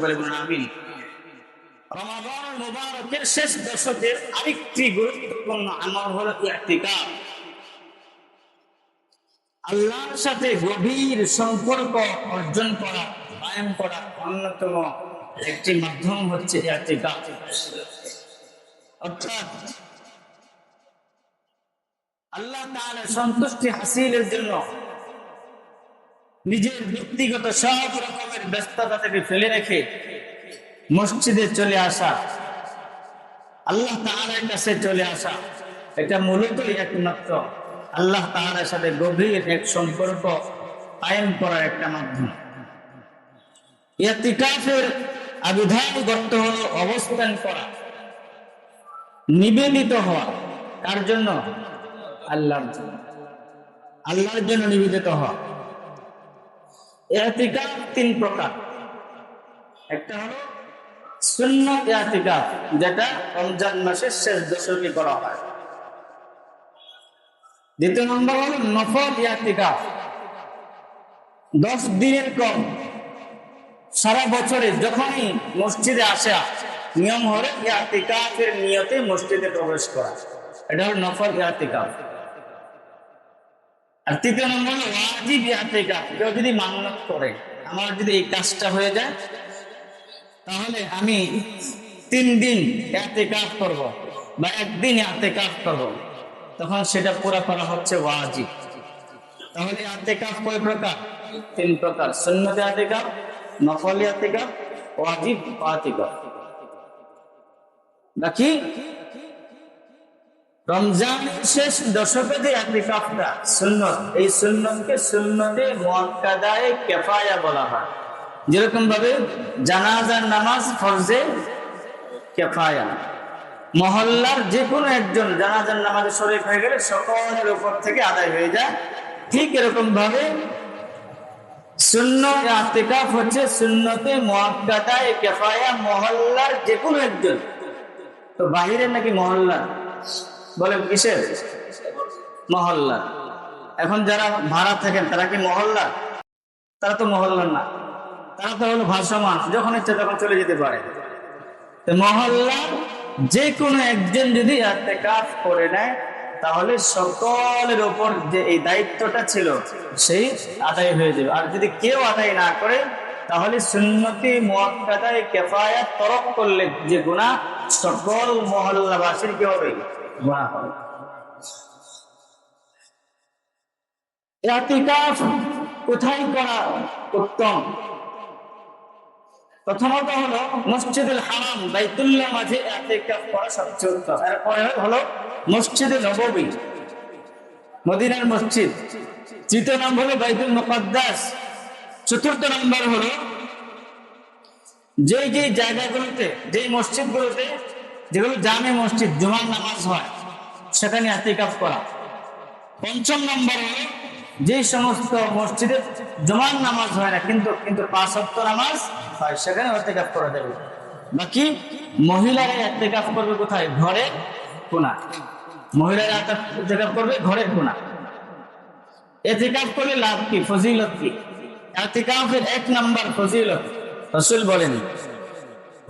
রমাদানুল মুবারকের শেষ দশকের আরেকটি গুরুত্বপূর্ণ আমল হলো ইতিকাফ। আল্লাহর সাথে গভীর সম্পর্ক অর্জন করা, কায়েম করা অন্যতম একটি মাধ্যম হচ্ছে ইতিকাফ। অর্থাৎ আল্লাহ তাআলার সন্তুষ্টি হাসিলের জন্য নিজের ব্যক্তিগত সব রকমের ব্যস্ততা থেকে ফেলে রেখে মসজিদে চলে আসা, আল্লাহ তাআলার কাছে চলে আসা, এটা মূলত একমাত্র আল্লাহ তাআলার সাথে গভীর এক সম্পর্ক কায়েম করার একটা মাধ্যম। ইতিকাফের আবিধানিক হলো অবস্থান করা, নিবেদিত হওয়া। কার জন্য? আল্লাহর জন্য। আল্লাহর জন্য নিবেদিত হওয়া। ইতিকাফ তিন প্রকার। একটা হলো সুন্নাত ইতিকাফ, যেটা রমজান মাসের শেষ দশকে করা হয়। দ্বিতীয় নম্বর হলো নফল ইতিকাফ, 10 দিনের কম সারা বছরে যখনই মসজিদে আসা নিয়ম হলো ইতিকাফের নিয়তে মসজিদে প্রবেশ করা, এটা হলো নফল ইতিকাফ। আর তৃতীয় নম্বর হলো ওয়াজিব ইতিকাফ। কেউ যদি মান্যত করে, আমার যদি এই কাজটা হয়ে যায় তাহলে আমি 3 দিন ইতিকাফ করব বা 1 দিন ইতিকাফ করব, তখন সেটা পুরা করা হচ্ছে ওয়াজিব। তাহলে ইতিকাফ কয় প্রকার? 3 প্রকার: সুন্নাত ইতিকাফ, নফল ইতিকাফ, ওয়াজিব ইতিকাফ। বাকি রমজানের শেষ দশকে যে ইতিকাফটা সুন্নত, এই সুন্নতকে সুন্নতে মুআক্কাদায়ে কিফায়া বলা হয়। যেরকম ভাবে জানাজার নামাজ ফরজে কিফায়া, মহল্লার যে কোনো একজন জানাজার নামাজে শরীক হয়ে গেলে সকলের উপর থেকে আদায় হয়ে যায়, ঠিক এরকম ভাবে সুন্নত ইতিকাফ হচ্ছে সুন্নতে মুআক্কাদায়ে কিফায়া, মহল্লার যে কোনো একজন। তো বাহিরের নাকি মহল্লা? বলে কিসের? মহল্লা। এখন যারা ভাড়া থাকেন তারা কি মহল্লা? তারা তো মহল্লা না, তারা তো হলো ভাসমান, যখন ইচ্ছে তখন চলে যেতে পারে। তো মহল্লার যে কোনো একজন যদি ইতিকাফ করে নেয় তাহলে সকলের উপর যে এই দায়িত্বটা ছিল সেই আদায় হয়ে যাবে। আর যদি কেউ আদায় না করে তাহলে সুন্নতি মুআক্কাদায়ে কিফায়া তরক করলে যে গুনাহ, সকল মহল্লাবাসীর কি হবে? গুনাহ হবে। ইতিকাফ কোথায় করা উত্তম? প্রথমত হলো মসজিদুল হারাম, বাইতুল্লাহ মাঝে ইতিকাফ করা সবচেয়ে উত্তম। এরপরে হলো মসজিদে নববী, মদিনার মসজিদ। তৃতীয় নম্বর হলো বাইতুল মুকাদ্দাস। চতুর্থ নম্বর হলো যে যে জায়গাগুলোতে, যে মসজিদগুলোতে, যেগুলো জামে মসজিদ, জুমার নামাজ হয়, সেখানে ইতিকাফ করা। পঞ্চম নম্বর হলো যে সমস্ত মসজিদে জুমার নামাজ হয় না কিন্তু 5 ওয়াক্ত নামাজ হয়, সেখানে ইতিকাফ করা যাবে। বাকি মহিলারা ইতিকাফ করবে কোথায়? ঘরে কোণা। মহিলারা ইতিকাফ করবে ঘরের কোণা। ইতিকাফ করলে লাভ কি, ফজিলত কি? ইতিকাফের 1 নম্বর ফজিলত, রাসূল বলেন,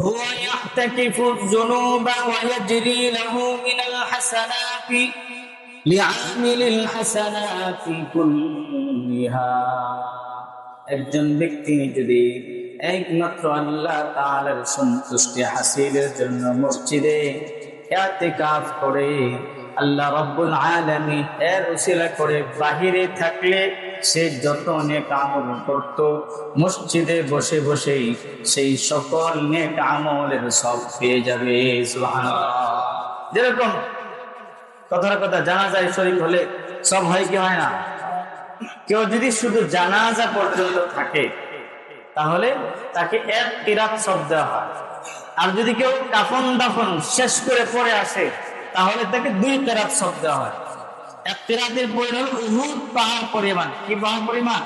হুয়া ইয়াহতাকিফু যুনুবা ওয়া ইয়াজরি লাহু মিনাল হাসানাতি লিআমিলিল হাসানাতি কুল্লিহা। একজন ব্যক্তি যদি একমাত্র আল্লাহ তাআলার সন্তুষ্টি হাসিলের জন্য মসজিদে ইতিকাফ করে, আল্লাহ রাব্বুল আলামিন এর উসিলা করে বাহিরে থাকলে সে যত নেক আমল করত, মসজিদে বসে বসেই সেই সকল নেক আমলের সব পেয়ে যাবে। সুবহানাল্লাহ। যেরকম কথার কথা জানাজায় শরীক হলে সব হয় কি হয় না? কেউ যদি শুধু জানাজা পর্যন্ত থাকে তাহলে তাকে 1 কিরাত সব দেওয়া হয়। আর যদি কেউ কাফন দাফন শেষ করে পড়ে আসে তাহলে তাকে 2 কিরাত সব দেওয়া হয়। 1 কিরাতের পরিমাণ উহুদ পাহাড় পরিমাণ। কি পাহাড় পরিমাণ?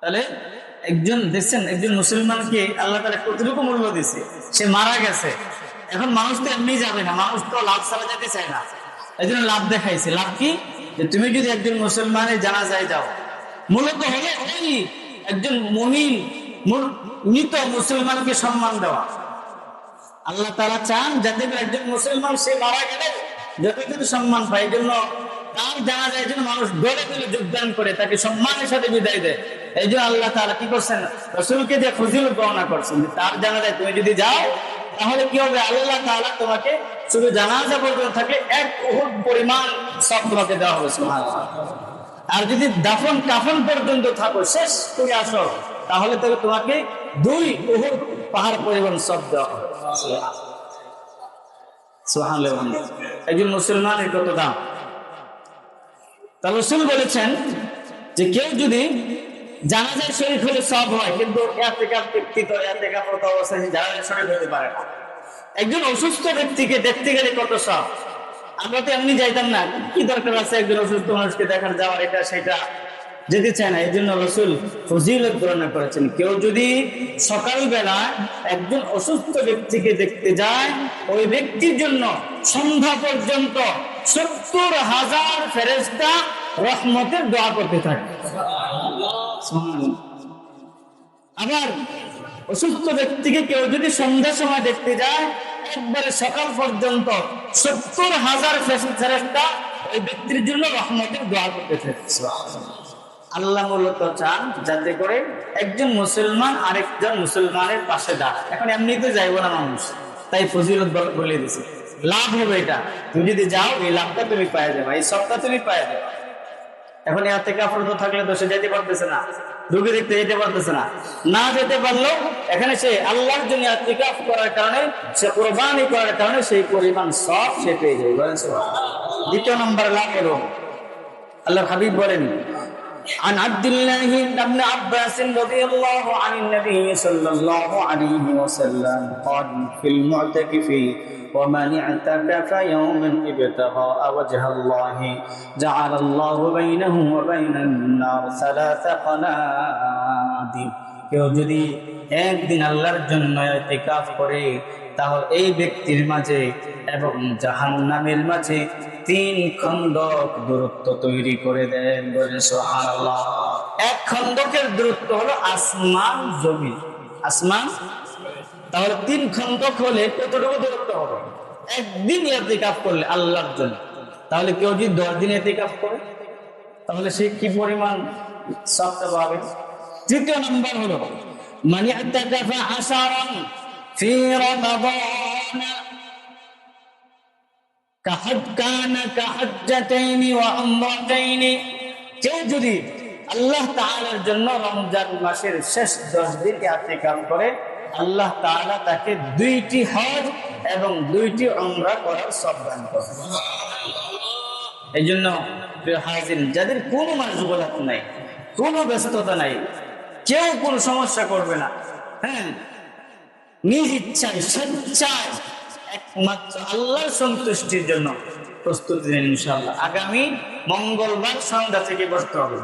তাহলে একজন দেখছেন, একজন মুসলমানকে আল্লাহ তাআলা কতটুকু মূল্য দিয়েছে। সে মারা গেছে, এখন মানুষ তো এমনি যাবে না, মানুষ তো লাভ ছাড়া যেতে চায় না, এই জন্য লাভ দেখাইছে। লাভ কি? যে তুমি যদি একজন মুসলমানের জানাজায় যাও, মূলত হলে ওই একজন মুমিন মৃত মুসলমানকে সম্মান দেওয়া। আল্লাহ তাআলা চান যাতে একজন মুসলমান সে মারা গেলে যতটুকু সম্মান পায়, এই জন্য তার জানাজায় যেন মানুষ দলে দলে যোগদান করে তাকে সম্মানের সাথে বিদায় দেয়। এই জন্য আল্লাহ তাআলা কি করছেন, রাসূলকে দিয়ে ফজিলত বর্ণনা করছেন যে তার জানাজায় তুমি যদি যাও তাহলে কি হবে, আল্লাহ তাআলা তোমাকে শুধু জানাজা পর্যন্ত থাকলে 1 উহুদ পরিমাণ সওয়াব তোমাকে দেওয়া হবে। সুবহানাল্লাহ। আর যদি দাফন কাফন পর্যন্ত থাকো, শেষ তুমি আসো, তাহলে তবে তোমাকে 2 উহুদ পাহাড় পরিমাণ সওয়াব দেওয়া হবে। সুবহানাল্লাহ। একজন মুসলমানের কত দাম। তা রাসূল বলেছেন যে কেউ যদি জানাজায় শরীক হলে সওয়াব হয়, কিন্তু ইতিকাফ ব্যক্তিত ইতিকাফরত অবস্থায় জানাজায় শরীক হতে পারে না। একজন অসুস্থ ব্যক্তিকে দেখতে গেলে কত সওয়াব। আমরা তো এমনি যাইতাম না, কি দরকার আছে একজন অসুস্থ মানুষকে দেখার যাওয়ার, এটা সেটা যেতে চায় না। এই জন্য রাসূল ফজিলত বর্ণনা করেছেন, কেউ যদি সকালবেলা একজন অসুস্থ ব্যক্তিকে দেখতে যায়, ওই ব্যক্তির জন্য সন্ধ্যা পর্যন্ত 70,000 ফেরেশতা রহমতের দোয়া করতে থাকে। আবার অসুস্থ ব্যক্তিকে কেউ যদি সন্ধ্যার সময় দেখতে যায়, একবারে সকাল পর্যন্ত 70,000 ফেরেশতা ওই ব্যক্তির জন্য রহমতের দোয়া করতে থাকে। আল্লাহ মূলত চান যাতে করে একজন মুসলমান আরেকজন মুসলমানের পাশে দাঁড়ায়। এখন এমনিতে যাইব না মানুষ, তাই ফজিলত বলে দিছে, লাভ হবে এটা। তুমি যদি যাও এই লাভটা তুমি পাওয়া যাবে, এই সবটা তুমি পাওয়া যাবে। এখন ইতিকাফরত থাকলে তো সে যেতে পারতেছে না, রোগী দেখতে যেতে পারতেছে না, না যেতে পারলেও এখানে সে আল্লাহর জন্য ইতিকাফ করার কারণে, সে কুরবানি করার কারণে সেই পরিমাণ সওয়াব সে পেয়ে যায়। দ্বিতীয় নম্বর লাভ হলো, আল্লাহর হাবিব বলেন, عن عبد الله بن عباس رضي الله عن النبي صلى الله عليه وسلم قال في المعتكف ومن اعتكف يوما ابتغاء وجه الله جعل الله بينه وبين النار 3 قناديل। কেউ যদি একদিন আল্লাহর জন্য ইতিকাফ করে, তাহলে এই ব্যক্তির মাঝে এবং জাহান্নামের মাঝে 3 খন্দক দূরত্ব তৈরি করে দেন। বলেন সুবহানাল্লাহ। 1 খন্দকের দূরত্ব হলো আসমান জমিন, আসমান। তাহলে 3 খন্দক হলে কতটুকু দূরত্ব হবে? একদিন ইতিকাফ করলে আল্লাহর জন্য, তাহলে কেউ যদি 10 দিন ইতিকাফ করে তাহলে সে কি পরিমাণ সওয়াব পাবে। তৃতীয় নম্বর হলো, মান ইতাকাফা আশারান ফি রমাদান কাহাজ্জাতাইনি ওয়া উমরাতাইনি। কেউ যদি আল্লাহ তাআলার জন্য রমজান মাসের শেষ 10 দিন ইতিকাফ করে, আল্লাহ তাআলা তাকে 2টি হজ এবং 2টি উমরা করার সওয়াব দান করেন। এই জন্য প্রিয় হাজির, যাদের কোনো মাশগুলাত নাই, কোনো ব্যস্ততা নাই, কেউ কোনো সমস্যা করবে না, হ্যাঁ, নিজ ইচ্ছায় স্বেচ্ছায় একমাত্র আল্লাহর সন্তুষ্টির জন্য প্রস্তুতি নেন ইনশাআল্লাহ। আগামী মঙ্গলবার সন্ধ্যা থেকে বসতে হবে।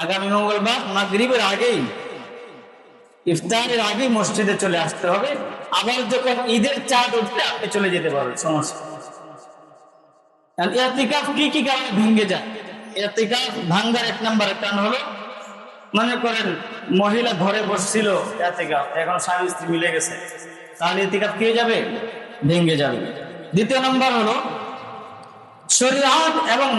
আগামী মঙ্গলবার মাগরিবের আগেই, ইফতারের আগে মসজিদে চলে আসতে হবে। আবার যখন ঈদের চাঁদ উঠলে আপনি চলে যেতে পারবেন, সমস্যা। ইতিকাফ কি কারণে ভেঙে যায়? ইতিকাফ ভাঙার 1 নম্বর কারণ হলো, মনে করেন মহিলা ঘরে বসছিল ইতিকাফ, এখন স্বামী স্ত্রী মিলে গেছে, তাহলে ইতিকাফ কি হয়ে যাবে? ভেঙে যাবে। দ্বিতীয় নম্বর হলো শরীয়ত এবং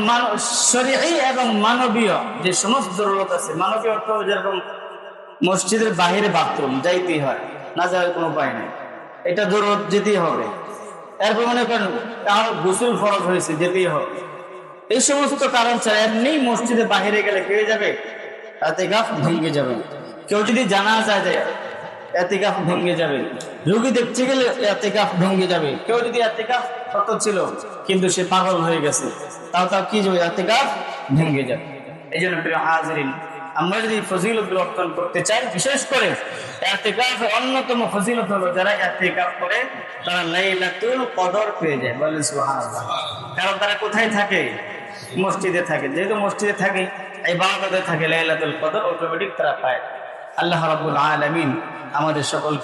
শরঈ এবং মানবীয় যে সমস্ত জরুরত আছে। মানবীয় অর্থ যেরকম মসজিদের বাহিরে বাথরুম যাইতেই হয়, না যাওয়ার কোনো উপায় নেই, এটা জরুরত, যেতেই হবে। এরপর মনে করেন কারো গোসল ফরজ হয়েছে, যেতেই হবে। এই সমস্ত কারণ ছাড়া এমনি মসজিদের বাহিরে গেলে পেয়ে যাবে, ইতিকাফ ভেঙে যাবে। কেউ যদি জানাজা যায় ইতিকাফ ভেঙে যাবে। রোগী দেখতে গেলে ইতিকাফ ভেঙে যাবে। কেউ যদি ইতিকাফ কত ছিল কিন্তু সে পাগল হয়ে গেছে, তাও কি যাবে, ইতিকাফ ভেঙে যাবে। এই জন্য প্রিয় হাজিরিন, আমরা যদি ফজিলত অর্জন করতে চাই, বিশেষ করে ইতিকাফের অন্যতম ফজিলত হলো যারা ইতিকাফ করে তারা লাইলাতুল কদর পেয়ে যায়। বলেন সুবহানাল্লাহ। কারণ তারা কোথায় থাকে? মসজিদে থাকে। যেহেতু মসজিদে থাকে, ইবাদতে থাকে, লাইলাতুল কদর অটোমেটিক তারা পায়। আল্লাহ রাব্বুল আলামিন আমাদের সকল